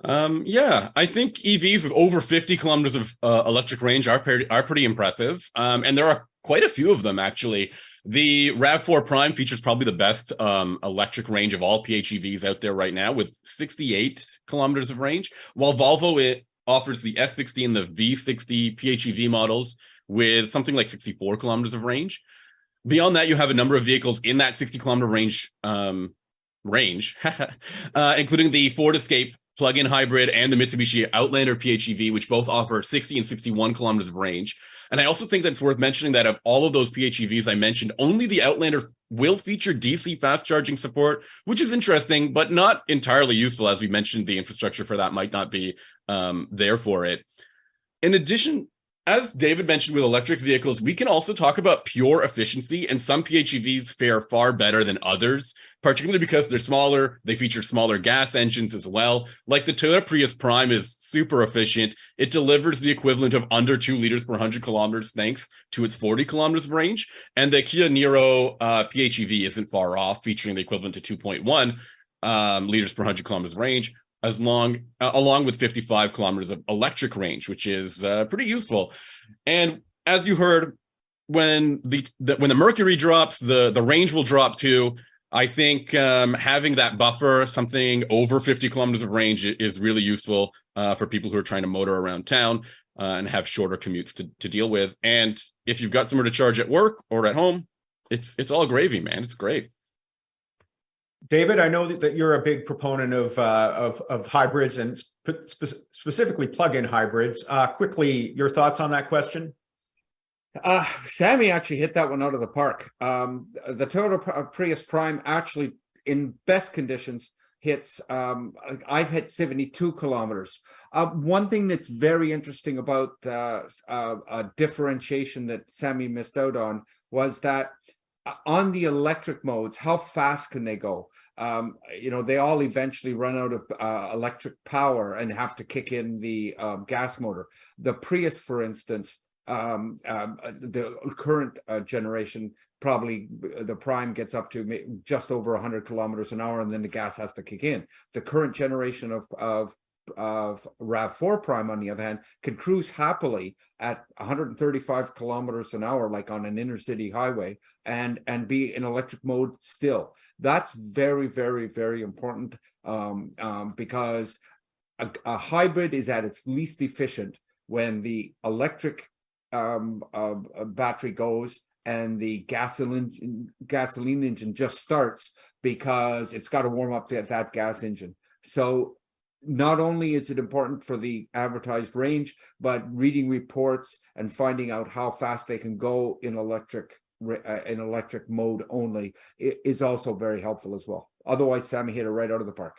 [SPEAKER 4] Yeah, I think EVs with over 50 kilometers of electric range are pretty impressive. And there are quite a few of them, actually. The RAV4 Prime features probably the best electric range of all PHEVs out there right now, with 68 kilometers of range, while Volvo offers the S60 and the V60 PHEV models with something like 64 kilometers of range. Beyond that, you have a number of vehicles in that 60-kilometer range, including the Ford Escape plug-in hybrid and the Mitsubishi Outlander PHEV, which both offer 60 and 61 kilometers of range. And I also think that it's worth mentioning that of all of those PHEVs I mentioned, only the Outlander will feature DC fast charging support, which is interesting, but not entirely useful. As we mentioned, the infrastructure for that might not be there for it. In addition, as David mentioned with electric vehicles, we can also talk about pure efficiency, and some PHEVs fare far better than others, particularly because they're smaller. They feature smaller gas engines as well. Like the Toyota Prius Prime is super efficient. It delivers the equivalent of under 2 liters per 100 kilometers thanks to its 40 kilometers of range. And the Kia Niro PHEV isn't far off, featuring the equivalent to 2.1 liters per 100 kilometers of range, along with 55 kilometers of electric range, which is pretty useful. And as you heard, when the mercury drops, the range will drop too. I think having that buffer, something over 50 kilometers of range, is really useful for people who are trying to motor around town and have shorter commutes to deal with. And if you've got somewhere to charge at work or at home, it's all gravy, man. It's great.
[SPEAKER 1] David, I know that you're a big proponent of hybrids, and specifically plug-in hybrids. Quickly, your thoughts on that question?
[SPEAKER 2] Sammy actually hit that one out of the park. The Toyota Prius Prime actually, in best conditions, hits, I've hit 72 kilometers. One thing that's very interesting about a differentiation that Sammy missed out on was that on the electric modes, how fast can they go? They all eventually run out of electric power and have to kick in the gas motor. The Prius, for instance, the current generation, probably the Prime gets up to just over 100 kilometers an hour, and then the gas has to kick in. The current generation of RAV4 Prime, on the other hand, can cruise happily at 135 kilometers an hour, like on an inner city highway, and be in electric mode still. That's very, very, very important because a hybrid is at its least efficient when the electric battery goes and the gasoline engine just starts, because it's got to warm up that gas engine. So not only is it important for the advertised range, but reading reports and finding out how fast they can go in electric mode only is also very helpful as well. Otherwise, Sammy hit it right out of the park.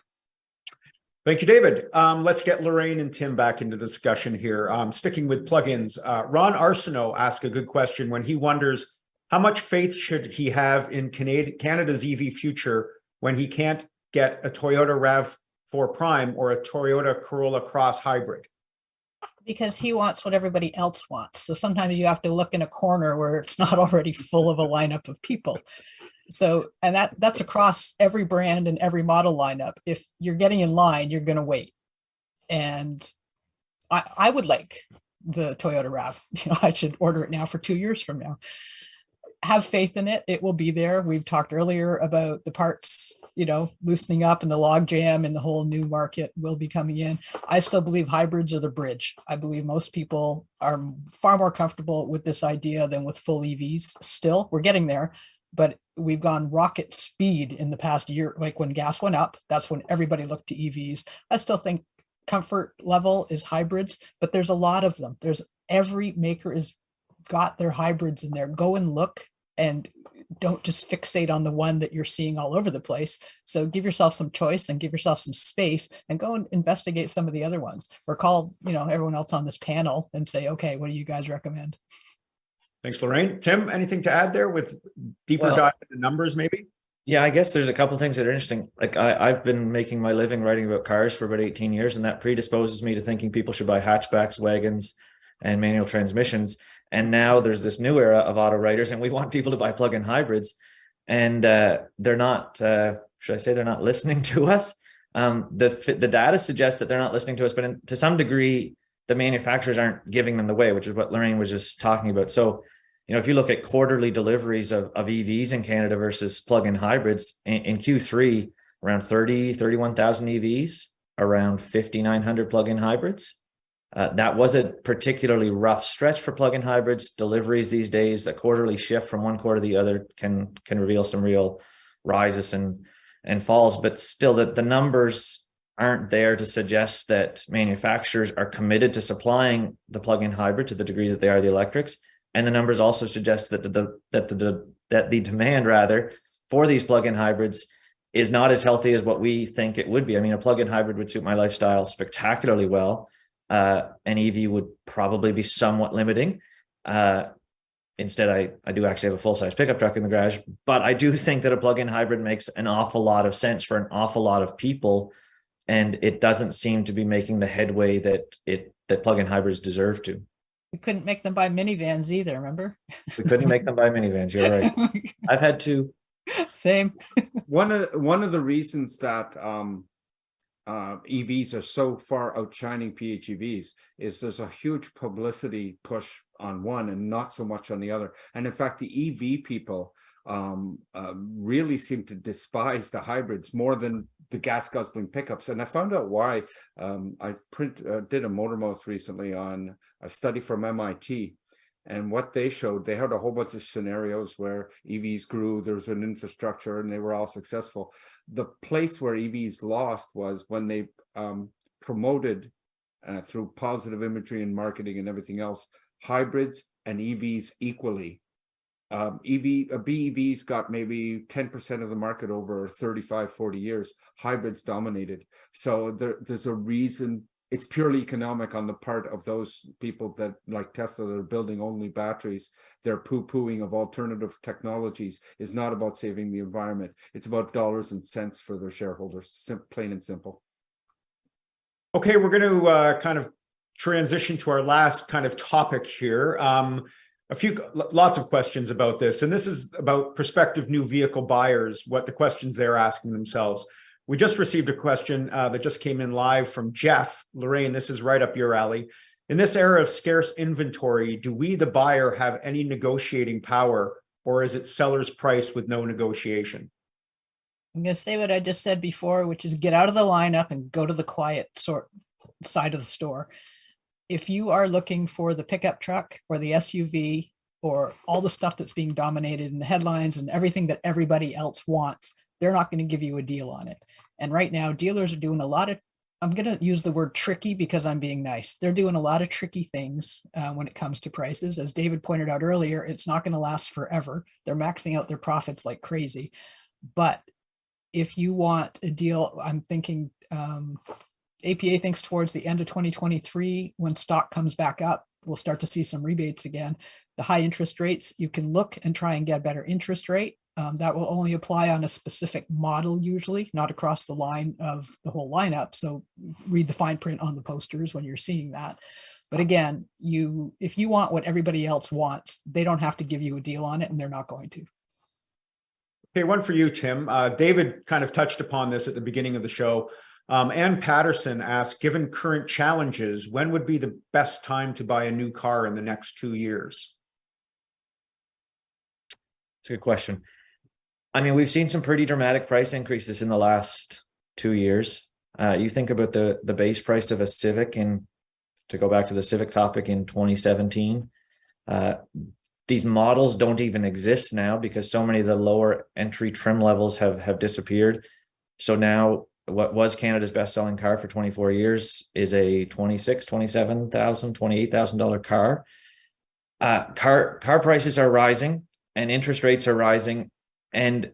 [SPEAKER 1] Thank you, David. Let's get Lorraine and Tim back into the discussion here. Sticking with plugins, Ron Arsenault asked a good question when he wonders how much faith should he have in Canada's EV future when he can't get a Toyota RAV4 Prime or a Toyota Corolla Cross hybrid?
[SPEAKER 3] Because he wants what everybody else wants. So sometimes you have to look in a corner where it's not already full of a lineup of people. So, and that's across every brand and every model lineup. If you're getting in line, you're going to wait. And I would like the Toyota RAV. I should order it now for 2 years from now. Have faith in it. It will be there. We've talked earlier about the parts, loosening up and the log jam and the whole new market will be coming in. I still believe hybrids are the bridge. I believe most people are far more comfortable with this idea than with full EVs. Still, we're getting there, but we've gone rocket speed in the past year. Like when gas went up, that's when everybody looked to EVs. I still think comfort level is hybrids, but there's a lot of them. Every maker is got their hybrids in there. Go and look, and don't just fixate on the one that you're seeing all over the place. So give yourself some choice and give yourself some space and go and investigate some of the other ones, or call, everyone else on this panel and say, okay, what do you guys recommend?
[SPEAKER 1] Thanks, Lorraine. Tim, anything to add there with deeper dive into numbers maybe?
[SPEAKER 5] Yeah, I guess there's a couple of things that are interesting. Like I've been making my living writing about cars for about 18 years, and that predisposes me to thinking people should buy hatchbacks, wagons, and manual transmissions. And now there's this new era of auto writers, and we want people to buy plug-in hybrids. And they're not, should I say they're not listening to us? The data suggests that they're not listening to us, but to some degree, the manufacturers aren't giving them the way, which is what Lorraine was just talking about. So, if you look at quarterly deliveries of EVs in Canada versus plug-in hybrids, in Q3, around 31,000 EVs, around 5,900 plug-in hybrids. That was a particularly rough stretch for plug-in hybrids. Deliveries these days, a quarterly shift from one quarter to the other can reveal some real rises and falls, but still the numbers aren't there to suggest that manufacturers are committed to supplying the plug-in hybrid to the degree that they are the electrics. And the numbers also suggest that the demand rather for these plug-in hybrids is not as healthy as what we think it would be. I mean, a plug-in hybrid would suit my lifestyle spectacularly well. An EV would probably be somewhat limiting. Instead, I do actually have a full-size pickup truck in the garage, but I do think that a plug-in hybrid makes an awful lot of sense for an awful lot of people, and it doesn't seem to be making the headway that plug-in hybrids deserve to.
[SPEAKER 3] We couldn't make them buy minivans either, remember?
[SPEAKER 5] We couldn't make them buy minivans. You're right. I've had two.
[SPEAKER 3] Same.
[SPEAKER 2] One of the reasons that EVs are so far outshining PHEVs is there's a huge publicity push on one and not so much on the other. And in fact, the EV people really seem to despise the hybrids more than the gas guzzling pickups. And I found out why. I did a motor mouth recently on a study from MIT. And what they showed, they had a whole bunch of scenarios where EVs grew, there was an infrastructure, and they were all successful. The place where EVs lost was when they promoted through positive imagery and marketing and everything else, hybrids and EVs equally. BEVs got maybe 10% of the market over 35, 40 years. Hybrids dominated. So there's a reason. It's purely economic on the part of those people that, like Tesla, that are building only batteries. Their poo-pooing of alternative technologies is not about saving the environment. It's about dollars and cents for their shareholders, plain and simple.
[SPEAKER 1] Okay, we're going to kind of transition to our last kind of topic here. Lots of questions about this, and this is about prospective new vehicle buyers, what the questions they're asking themselves. We just received a question that just came in live from Jeff. Lorraine, this is right up your alley. In this era of scarce inventory, do we, the buyer, have any negotiating power, or is it seller's price with no negotiation?
[SPEAKER 3] I'm going to say what I just said before, which is get out of the lineup and go to the quiet side of the store. If you are looking for the pickup truck or the SUV or all the stuff that's being dominated in the headlines and everything that everybody else wants, they're not going to give you a deal on it. And right now, dealers are doing a lot of, I'm going to use the word tricky because I'm being nice. They're doing a lot of tricky things when it comes to prices. As David pointed out earlier, it's not going to last forever. They're maxing out their profits like crazy. But if you want a deal, I'm thinking APA thinks towards the end of 2023, when stock comes back up, we'll start to see some rebates again. The high interest rates, you can look and try and get a better interest rate. That will only apply on a specific model usually, not across the line of the whole lineup. So read the fine print on the posters when you're seeing that. But again, if you want what everybody else wants, they don't have to give you a deal on it, and they're not going to.
[SPEAKER 1] Okay, one for you, Tim. David kind of touched upon this at the beginning of the show. Ann Patterson asked, given current challenges, when would be the best time to buy a new car in the next 2 years?
[SPEAKER 5] It's a good question. I mean, we've seen some pretty dramatic price increases in the last 2 years. You think about the base price of a Civic, and to go back to the Civic topic, in 2017, these models don't even exist now because so many of the lower entry trim levels have disappeared. So now what was Canada's best-selling car for 24 years is a $26,000, $27,000, $28,000 car. Car prices are rising and interest rates are rising. And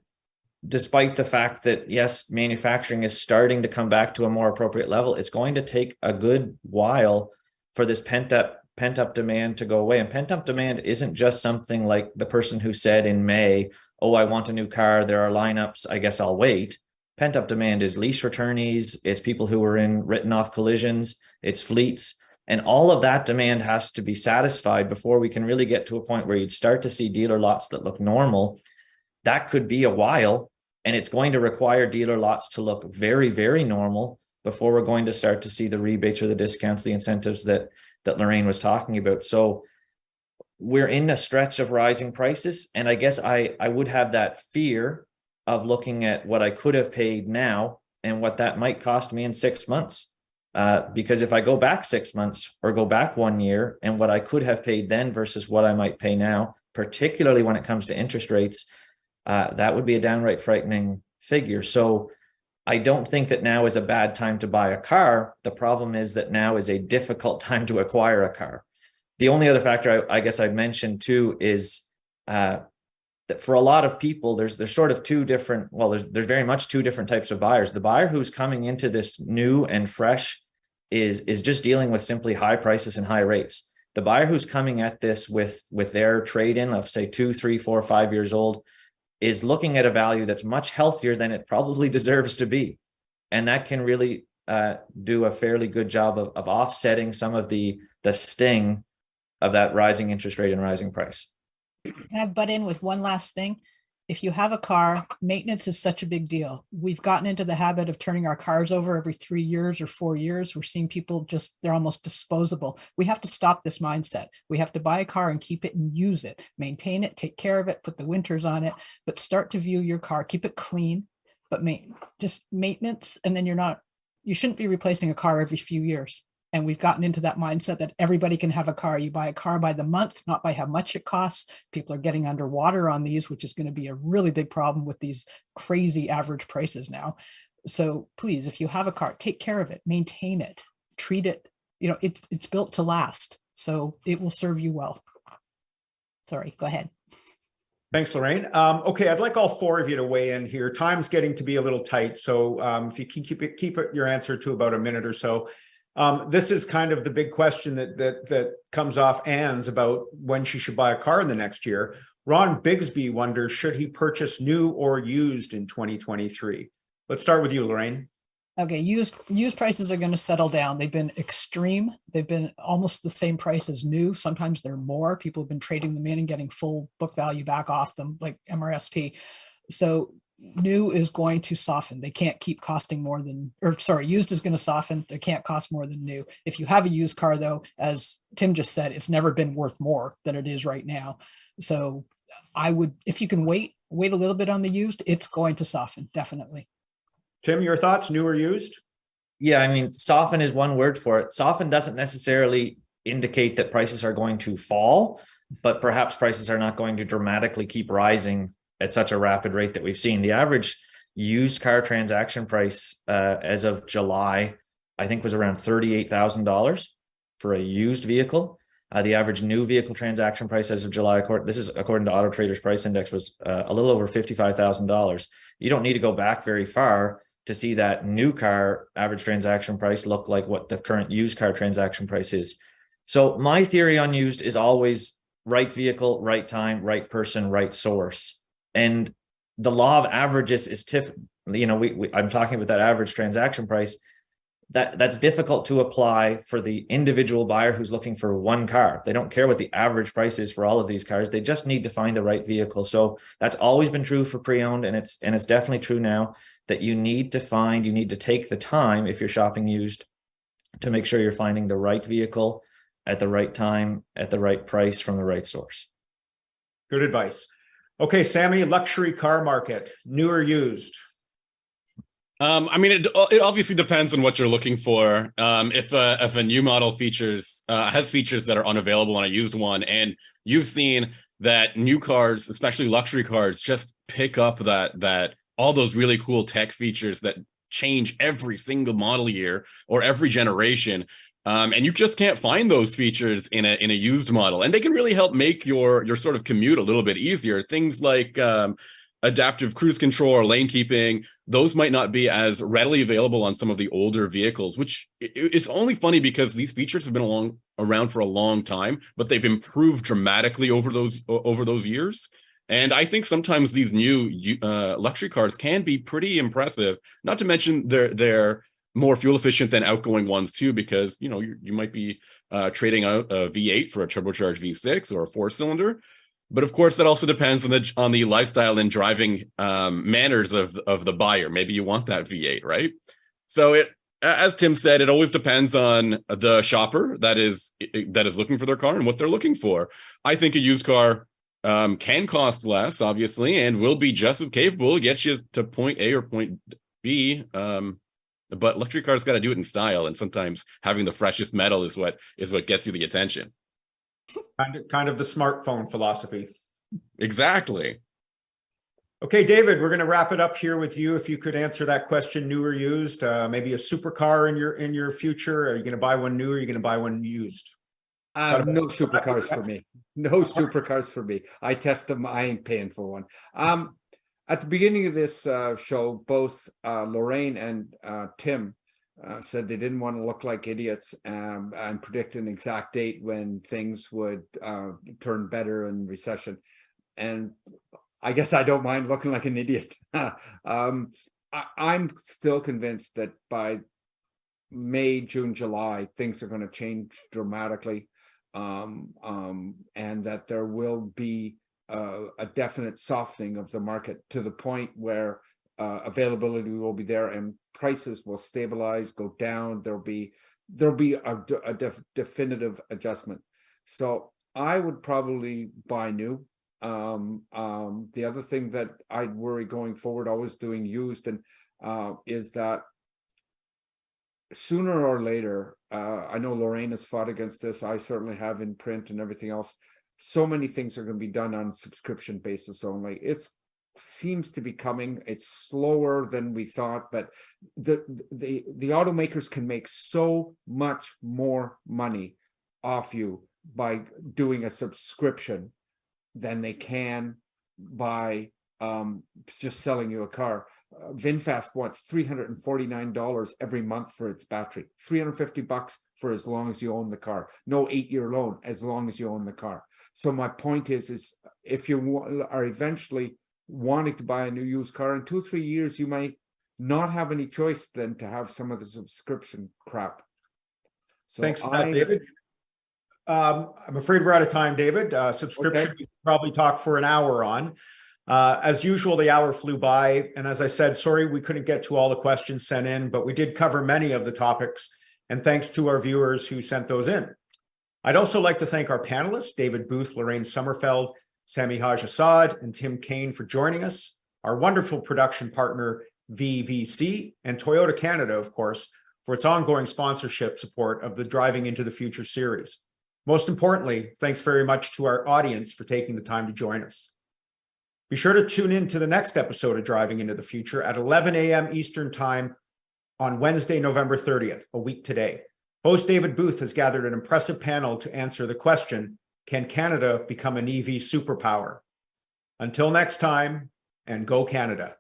[SPEAKER 5] despite the fact that, yes, manufacturing is starting to come back to a more appropriate level, it's going to take a good while for this pent-up demand to go away. And pent-up demand isn't just something like the person who said in May, oh, I want a new car, there are lineups, I guess I'll wait. Pent-up demand is lease returnees, it's people who are in written off collisions, it's fleets. And all of that demand has to be satisfied before we can really get to a point where you'd start to see dealer lots that look normal. That could be a while, and it's going to require dealer lots to look very, very normal before we're going to start to see the rebates or the discounts, the incentives that Lorraine was talking about. So we're in a stretch of rising prices. And I guess I would have that fear of looking at what I could have paid now and what that might cost me in 6 months. Because if I go back 6 months or go back 1 year, and what I could have paid then versus what I might pay now, particularly when it comes to interest rates, that would be a downright frightening figure. So I don't think that now is a bad time to buy a car. The problem is that now is a difficult time to acquire a car. The only other factor I guess I'd mention too is that for a lot of people, there's sort of two different, well, there's very much two different types of buyers. The buyer who's coming into this new and fresh is just dealing with simply high prices and high rates. The buyer who's coming at this with their trade-in, let's say 2, 3, 4, 5 years old, is looking at a value that's much healthier than it probably deserves to be. And that can really do a fairly good job of offsetting some of the sting of that rising interest rate and rising price.
[SPEAKER 3] Can I butt in with one last thing? If you have a car, maintenance is such a big deal. We've gotten into the habit of turning our cars over every 3 years or 4 years. We're seeing people they're almost disposable. We have to stop this mindset. We have to buy a car and keep it and use it, maintain it, take care of it, put the winters on it, but start to view your car, keep it clean, but just maintenance. And then you shouldn't be replacing a car every few years. And we've gotten into that mindset that everybody can have a car. You buy a car by the month, not by how much it costs. People are getting underwater on these, which is going to be a really big problem with these crazy average prices now. So please, if you have a car, take care of it, maintain it, treat it. It's built to last, so it will serve you well. Sorry, go ahead.
[SPEAKER 1] Thanks, Lorraine. Okay, I'd like all four of you to weigh in here. Time's getting to be a little tight, so if you can keep your answer to about a minute or so. This is kind of the big question that comes off Ann's about when she should buy a car in the next year. Ron Bigsby wonders, should he purchase new or used in 2023? Let's start with you, Lorraine.
[SPEAKER 3] Okay, used prices are going to settle down. They've been extreme. They've been almost the same price as new. Sometimes they're more. People have been trading them in and getting full book value back off them, like MRSP. So new is going to soften. They can't keep costing more than, used is going to soften. They can't cost more than new. If you have a used car, though, as Tim just said, it's never been worth more than it is right now. So I would, if you can wait a little bit on the used, it's going to soften, definitely.
[SPEAKER 1] Tim, your thoughts, new or used?
[SPEAKER 5] Yeah, I mean, soften is one word for it. Soften doesn't necessarily indicate that prices are going to fall, but perhaps prices are not going to dramatically keep rising at such a rapid rate that we've seen. The average used car transaction price as of July, I think, was around $38,000 for a used vehicle. The average new vehicle transaction price as of July, this is according to Auto Trader's price index, was a little over $55,000. You don't need to go back very far to see that new car average transaction price look like what the current used car transaction price is. So my theory on used is always right vehicle, right time, right person, right source. And the law of averages is I'm talking about that average transaction price. that's difficult to apply for the individual buyer who's looking for one car. They don't care what the average price is for all of these cars. They just need to find the right vehicle. So that's always been true for pre-owned, and it's definitely true now that you need to take the time if you're shopping used to make sure you're finding the right vehicle at the right time, at the right price from the right source.
[SPEAKER 1] Good advice. Okay, Sammy, luxury car market, new or used?
[SPEAKER 4] I mean, it obviously depends on what you're looking for. If a new model has features that are unavailable on a used one, and you've seen that new cars, especially luxury cars, just pick up that all those really cool tech features that change every single model year or every generation. And you just can't find those features in a used model, and they can really help make your sort of commute a little bit easier. Things like adaptive cruise control or lane keeping, those might not be as readily available on some of the older vehicles, which it's only funny because these features have been around for a long time, but they've improved dramatically over those years. And I think sometimes these new luxury cars can be pretty impressive, not to mention they're more fuel efficient than outgoing ones too, because you might be trading out a V8 for a turbocharged V6 or a 4-cylinder. But of course, that also depends on the lifestyle and driving manners of the buyer. Maybe you want that V8, right? So as Tim said, it always depends on the shopper that is looking for their car and what they're looking for. I think a used car can cost less, obviously, and will be just as capable to get you to point A or point B. But luxury cars got to do it in style, and sometimes having the freshest metal is what gets you the attention.
[SPEAKER 1] Kind of the smartphone philosophy.
[SPEAKER 4] Exactly.
[SPEAKER 1] Okay, David, we're going to wrap it up here with you. If you could answer that question, new or used, maybe a supercar in your future. Are you going to buy one new, or are you going to buy one used?
[SPEAKER 2] No supercars for me. No supercars for me. I test them. I ain't paying for one. At the beginning of this show, both Lorraine and Tim said they didn't want to look like idiots and predict an exact date when things would turn better in recession. And I guess I don't mind looking like an idiot. I'm still convinced that by May, June, July, things are going to change dramatically, and that there will be a definite softening of the market to the point where availability will be there and prices will stabilize, go down. There'll be a definitive adjustment. So I would probably buy new. The other thing that I'd worry going forward, always doing used, and is that sooner or later, I know Lorraine has fought against this. I certainly have in print and everything else. So many things are going to be done on subscription basis only. It seems to be coming. It's slower than we thought, but the automakers can make so much more money off you by doing a subscription than they can by just selling you a car. VinFast wants $349 every month for its battery, $350 for as long as you own the car. No 8-year loan, as long as you own the car. So my point is if you are eventually wanting to buy a new used car in 2-3 years, you might not have any choice than to have some of the subscription crap. So
[SPEAKER 1] thanks for that, David. I'm afraid we're out of time, David. Subscription, we could probably talk for an hour on. As usual, the hour flew by. And as I said, sorry, we couldn't get to all the questions sent in, but we did cover many of the topics. And thanks to our viewers who sent those in. I'd also like to thank our panelists, David Booth, Lorraine Sommerfeld, Sami Haj Assad, and Tim Kane for joining us, our wonderful production partner, VVC, and Toyota Canada, of course, for its ongoing sponsorship support of the Driving into the Future series. Most importantly, thanks very much to our audience for taking the time to join us. Be sure to tune in to the next episode of Driving into the Future at 11 a.m. Eastern Time on Wednesday, November 30th, a week today. Host David Booth has gathered an impressive panel to answer the question, can Canada become an EV superpower? Until next time, and go Canada.